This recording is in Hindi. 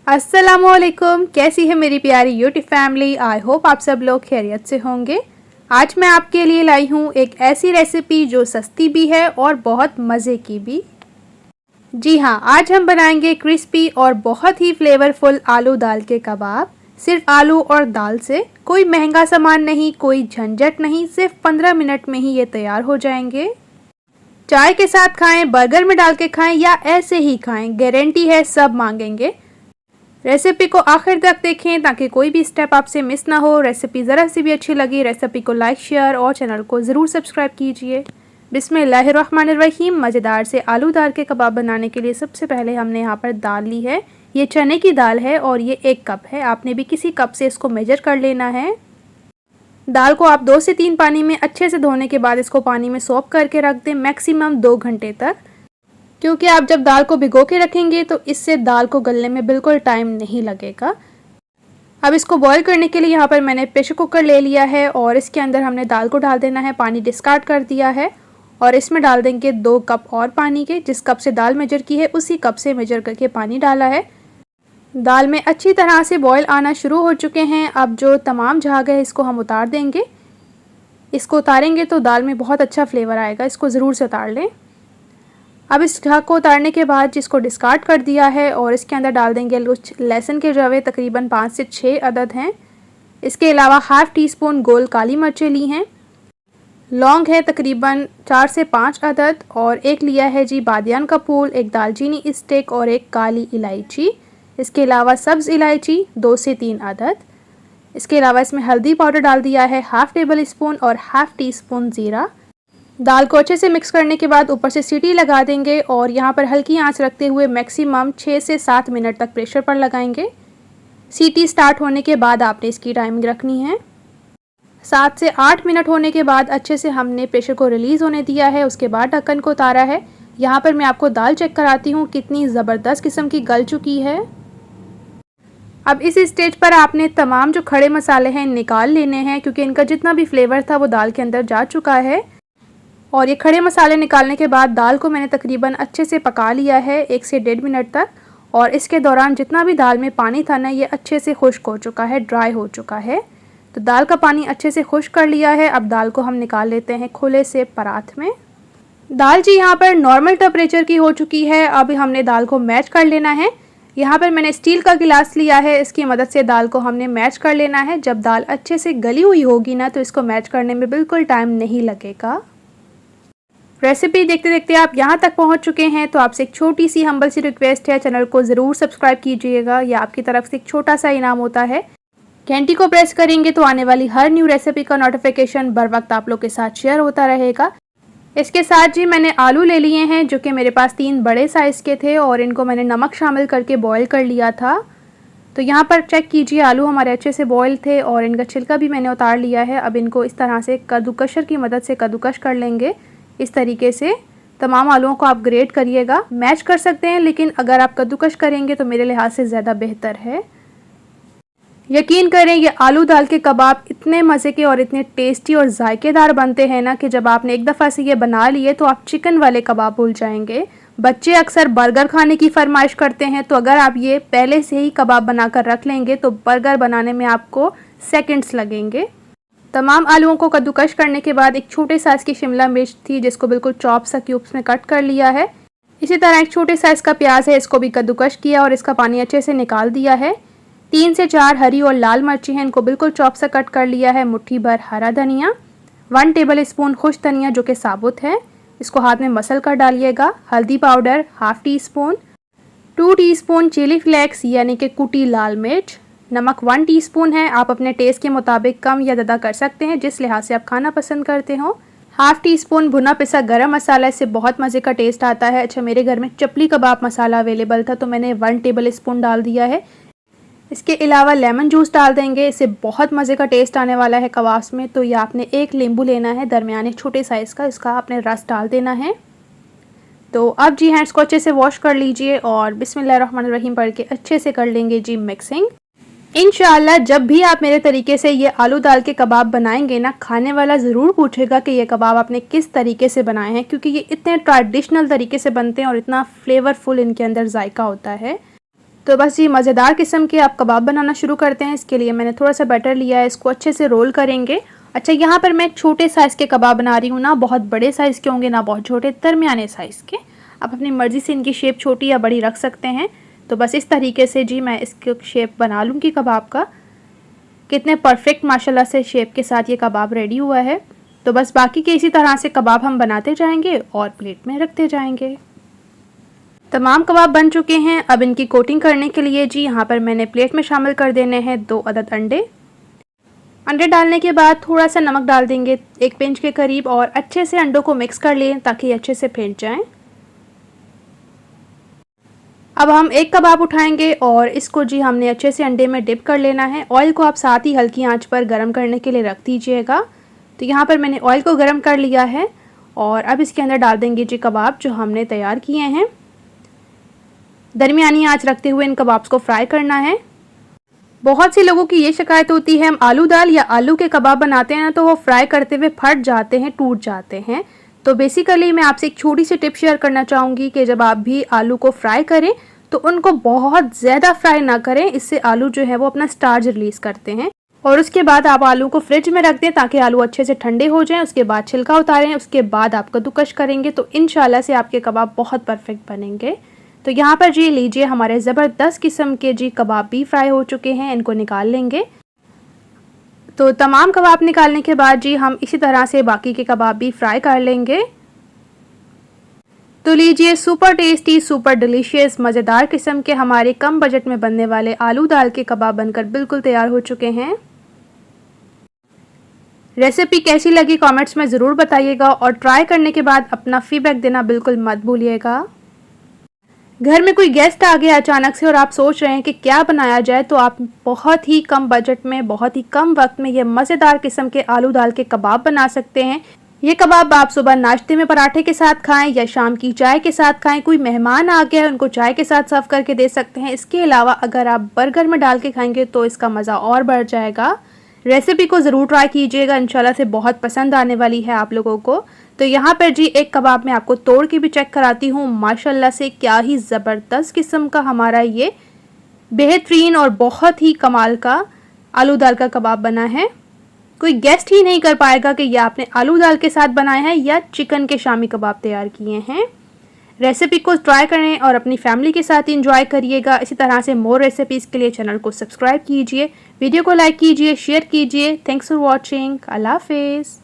अस्सलामुअलैकुम, कैसी है मेरी प्यारी यूट्यूब फैमिली। आई होप आप सब लोग खैरियत से होंगे। आज मैं आपके लिए लाई हूँ एक ऐसी रेसिपी जो सस्ती भी है और बहुत मज़े की भी। जी हाँ, आज हम बनाएंगे क्रिस्पी और बहुत ही फ्लेवरफुल आलू दाल के कबाब। सिर्फ आलू और दाल से, कोई महंगा सामान नहीं, कोई झंझट नहीं, सिर्फ 15 मिनट में ही ये तैयार हो जाएंगे। चाय के साथ खाएं, बर्गर में डाल के खाएं या ऐसे ही खाएं, गारंटी है सब मांगेंगे। रेसिपी को आखिर तक देखें ताकि कोई भी स्टेप आपसे मिस ना हो। रेसिपी ज़रा सी भी अच्छी लगी रेसिपी को लाइक, शेयर और चैनल को ज़रूर सब्सक्राइब कीजिए। बिस्मिल्लाहिर्रहमानिर्रहीम। मज़ेदार से आलू दाल के कबाब बनाने के लिए सबसे पहले हमने यहाँ पर दाल ली है। ये चने की दाल है और ये 1 कप है। आपने भी किसी कप से इसको मेजर कर लेना है। दाल को आप 2 से 3 पानी में अच्छे से धोने के बाद इसको पानी में सोक करके रख दें मैक्सिमम 2 घंटे तक, क्योंकि आप जब दाल को भिगो के रखेंगे तो इससे दाल को गलने में बिल्कुल टाइम नहीं लगेगा। अब इसको बॉईल करने के लिए यहाँ पर मैंने प्रेशर कुकर ले लिया है और इसके अंदर हमने दाल को डाल देना है। पानी डिस्कार्ड कर दिया है और इसमें डाल देंगे 2 कप और पानी के। जिस कप से दाल मेजर की है उसी कप से मेजर करके पानी डाला है। दाल में अच्छी तरह से बॉयल आना शुरू हो चुके हैं। अब जो तमाम झाग है इसको हम उतार देंगे। इसको उतारेंगे तो दाल में बहुत अच्छा फ्लेवर आएगा, इसको ज़रूर से उतार लें। अब इस झाग को उतारने के बाद जिसको डिस्कार्ड कर दिया है और इसके अंदर डाल देंगे कुछ लहसुन के रवे, तकरीबन 5 से 6 अदद हैं। इसके अलावा हाफ़ टी स्पून गोल काली मिर्चें ली हैं। लौंग है तकरीबन 4 से 5 अदद और एक लिया है जी बादियान का फूल, एक दालचीनी स्टिक और एक काली इलायची। इसके अलावा सब्ज़ इलायची 2 से 3 अदद। इसके अलावा इसमें हल्दी पाउडर डाल दिया है हाफ़ टेबल स्पून और हाफ़ टी स्पून ज़ीरा। दाल को अच्छे से मिक्स करने के बाद ऊपर से सीटी लगा देंगे और यहाँ पर हल्की आंच रखते हुए मैक्सिमम 6 से 7 मिनट तक प्रेशर पर लगाएंगे। सीटी स्टार्ट होने के बाद आपने इसकी टाइमिंग रखनी है। 7 से 8 मिनट होने के बाद अच्छे से हमने प्रेशर को रिलीज़ होने दिया है। उसके बाद ढक्कन को उतारा है। यहाँ पर मैं आपको दाल चेक कराती हूँ कितनी ज़बरदस्त किस्म की गल चुकी है। अब इस स्टेज पर आपने तमाम जो खड़े मसाले हैं निकाल लेने हैं, क्योंकि इनका जितना भी फ्लेवर था वो दाल के अंदर जा चुका है। और ये खड़े मसाले निकालने के बाद दाल को मैंने तकरीबन अच्छे से पका लिया है 1 से 1.5 मिनट तक। और इसके दौरान जितना भी दाल में पानी था ना, ये अच्छे से खुश्क हो चुका है, ड्राई हो चुका है। तो दाल का पानी अच्छे से खुश्क कर लिया है। अब दाल को हम निकाल लेते हैं खुले से परात में। दाल जी यहाँ पर नॉर्मल टेम्परेचर की हो चुकी है। अब हमने दाल को मैच कर लेना है। यहाँ पर मैंने स्टील का गिलास लिया है, इसकी मदद से दाल को हमने मैच कर लेना है। जब दाल अच्छे से गली हुई होगी ना, तो इसको मैच करने में बिल्कुल टाइम नहीं लगेगा। रेसिपी देखते देखते आप यहाँ तक पहुँच चुके हैं तो आपसे एक छोटी सी हम्बल सी रिक्वेस्ट है, चैनल को ज़रूर सब्सक्राइब कीजिएगा। यह आपकी तरफ से एक छोटा सा इनाम होता है। घंटी को प्रेस करेंगे तो आने वाली हर न्यू रेसिपी का नोटिफिकेशन बर वक्त आप लोग के साथ शेयर होता रहेगा। इसके साथ जी मैंने आलू ले लिए हैं जो कि मेरे पास 3 बड़े साइज़ के थे और इनको मैंने नमक शामिल करके बॉईल कर लिया था। तो यहाँ पर चेक कीजिए, आलू हमारे अच्छे से बॉईल थे और इनका छिलका भी मैंने उतार लिया है। अब इनको इस तरह से कद्दूकशर की मदद से कद्दूकश कर लेंगे। इस तरीके से तमाम आलूओं को आप ग्रेट करिएगा। मैश कर सकते हैं, लेकिन अगर आप कद्दूकश करेंगे तो मेरे लिहाज से ज़्यादा बेहतर है। यकीन करें ये आलू दाल के कबाब इतने मज़े के और इतने टेस्टी और जायकेदार बनते हैं ना कि जब आपने एक दफ़ा से ये बना लिए तो आप चिकन वाले कबाब भूल जाएंगे। बच्चे अक्सर बर्गर खाने की फरमाइश करते हैं, तो अगर आप ये पहले से ही कबाब बनाकर रख लेंगे तो बर्गर बनाने में आपको सेकंड्स लगेंगे। तमाम आलूओं को कद्दूकश करने के बाद एक छोटे साइज़ की शिमला मिर्च थी जिसको बिल्कुल चॉप सा क्यूब्स में कट कर लिया है। इसी तरह एक छोटे साइज़ का प्याज है, इसको भी कद्दूकश किया और इसका पानी अच्छे से निकाल दिया है। 3 से 4 हरी और लाल मिर्ची हैं, इनको बिल्कुल चॉप सा कट कर लिया है। मुट्ठी भर हरा धनिया, 1 टेबल स्पून खुश धनिया जो कि साबुत है, इसको हाथ में मसल कर डालिएगा। हल्दी powder half teaspoon, 2 teaspoon chilli flakes यानी कि कुटी लाल मिर्च, नमक 1 टीस्पून है। आप अपने टेस्ट के मुताबिक कम या ज़्यादा कर सकते हैं जिस लिहाज से आप खाना पसंद करते हो। हाफ़ टी स्पून भुना पिसा गरम मसाला, इससे बहुत मज़े का टेस्ट आता है। अच्छा, मेरे घर में चपली कबाब मसाला अवेलेबल था तो मैंने 1 टेबल स्पून डाल दिया है। इसके अलावा लेमन जूस डाल देंगे, इससे बहुत मज़े का टेस्ट आने वाला है कबाब्स में। तो ये आपने 1 नींबू लेना है दरमियाने छोटे साइज़ का, इसका आपने रस डाल देना है। तो अब जी हैंड्स को अच्छे से वॉश कर लीजिए और बिस्मिल्लाहिर्रहमानिर्रहीम पढ़ के अच्छे से कर लेंगे जी मिक्सिंग। इंशाअल्लाह जब भी आप मेरे तरीके से ये आलू दाल के कबाब बनाएंगे ना, खाने वाला ज़रूर पूछेगा कि ये कबाब आपने किस तरीके से बनाए हैं, क्योंकि ये इतने ट्रेडिशनल तरीके से बनते हैं और इतना फ्लेवरफुल इनके अंदर जायका होता है। तो बस ये मज़ेदार किस्म के आप कबाब बनाना शुरू करते हैं। इसके लिए मैंने थोड़ा सा बटर लिया है, इसको अच्छे से रोल करेंगे। अच्छा, यहाँ पर मैं छोटे साइज़ के कबाब बना रही हूँ, ना बहुत बड़े साइज़ के होंगे ना बहुत छोटे, दरमियाने साइज़ के। आप अपनी मर्ज़ी से इनकी शेप छोटी या बड़ी रख सकते हैं। तो बस इस तरीके से जी मैं इसकी शेप बना लूँगी कबाब का। कितने परफेक्ट माशाल्लाह से शेप के साथ ये कबाब रेडी हुआ है। तो बस बाकी के इसी तरह से कबाब हम बनाते जाएंगे और प्लेट में रखते जाएंगे। तमाम कबाब बन चुके हैं। अब इनकी कोटिंग करने के लिए जी यहाँ पर मैंने प्लेट में शामिल कर देने हैं 2 अदद अंडे। अंडे डालने के बाद थोड़ा सा नमक डाल देंगे 1 पिंच के करीब और अच्छे से अंडों को मिक्स कर लें ताकि अच्छे से फेंट जाएं। अब हम एक कबाब उठाएंगे और इसको जी हमने अच्छे से अंडे में डिप कर लेना है। ऑयल को आप साथ ही हल्की आंच पर गर्म करने के लिए रख दीजिएगा। तो यहाँ पर मैंने ऑयल को गर्म कर लिया है और अब इसके अंदर डाल देंगे जी कबाब जो हमने तैयार किए हैं। दरमियानी आंच रखते हुए इन कबाब्स को फ्राई करना है। बहुत से लोगों की ये शिकायत होती है, हम आलू दाल या आलू के कबाब बनाते हैं ना तो वो फ्राई करते हुए फट जाते हैं, टूट जाते हैं। तो बेसिकली मैं आपसे एक छोटी सी टिप शेयर करना चाहूँगी कि जब आप भी आलू को फ्राई करें तो उनको बहुत ज़्यादा फ्राई ना करें, इससे आलू जो है वो अपना स्टार्च रिलीज़ करते हैं। और उसके बाद आप आलू को फ्रिज में रख दें ताकि आलू अच्छे से ठंडे हो जाएं। उसके बाद छिलका उतारें, उसके बाद आप कद्दूकश करेंगे तो इंशाल्लाह से आपके कबाब बहुत परफेक्ट बनेंगे। तो यहाँ पर जी लीजिए हमारे ज़बरदस्त किस्म के जी कबाब भी फ्राई हो चुके हैं, इनको निकाल लेंगे। तो तमाम कबाब निकालने के बाद जी हम इसी तरह से बाकी के कबाब भी फ्राई कर लेंगे। तो लीजिए सुपर टेस्टी, सुपर डिलीशियस, मज़ेदार किस्म के हमारे कम बजट में बनने वाले आलू दाल के कबाब बनकर बिल्कुल तैयार हो चुके हैं। रेसिपी कैसी लगी कमेंट्स में ज़रूर बताइएगा और ट्राई करने के बाद अपना फीडबैक देना बिल्कुल मत भूलिएगा। घर में कोई गेस्ट आ गया अचानक से और आप सोच रहे हैं कि क्या बनाया जाए, तो आप बहुत ही कम बजट में, बहुत ही कम वक्त में ये मज़ेदार किस्म के आलू दाल के कबाब बना सकते हैं। ये कबाब आप सुबह नाश्ते में पराठे के साथ खाएं या शाम की चाय के साथ खाएं। कोई मेहमान आ गया है उनको चाय के साथ सर्व करके दे सकते हैं। इसके अलावा अगर आप बर्गर में डाल के खाएंगे तो इसका मज़ा और बढ़ जाएगा। रेसिपी को ज़रूर ट्राई कीजिएगा, इंशाल्लाह से बहुत पसंद आने वाली है आप लोगों को। तो यहाँ पर जी एक कबाब मैं आपको तोड़ के भी चेक कराती हूँ। माशाल्लाह से क्या ही ज़बरदस्त किस्म का हमारा ये बेहतरीन और बहुत ही कमाल का आलू दाल का कबाब बना है। कोई गेस्ट ही नहीं कर पाएगा कि यह आपने आलू दाल के साथ बनाए हैं या चिकन के शामी कबाब तैयार किए हैं। रेसिपी को ट्राई करें और अपनी फैमिली के साथ इंजॉय करिएगा। इसी तरह से मोर रेसिपीज़ के लिए चैनल को सब्सक्राइब कीजिए, वीडियो को लाइक कीजिए, शेयर कीजिए। Thanks for watching. अल्लाह हाफिज़।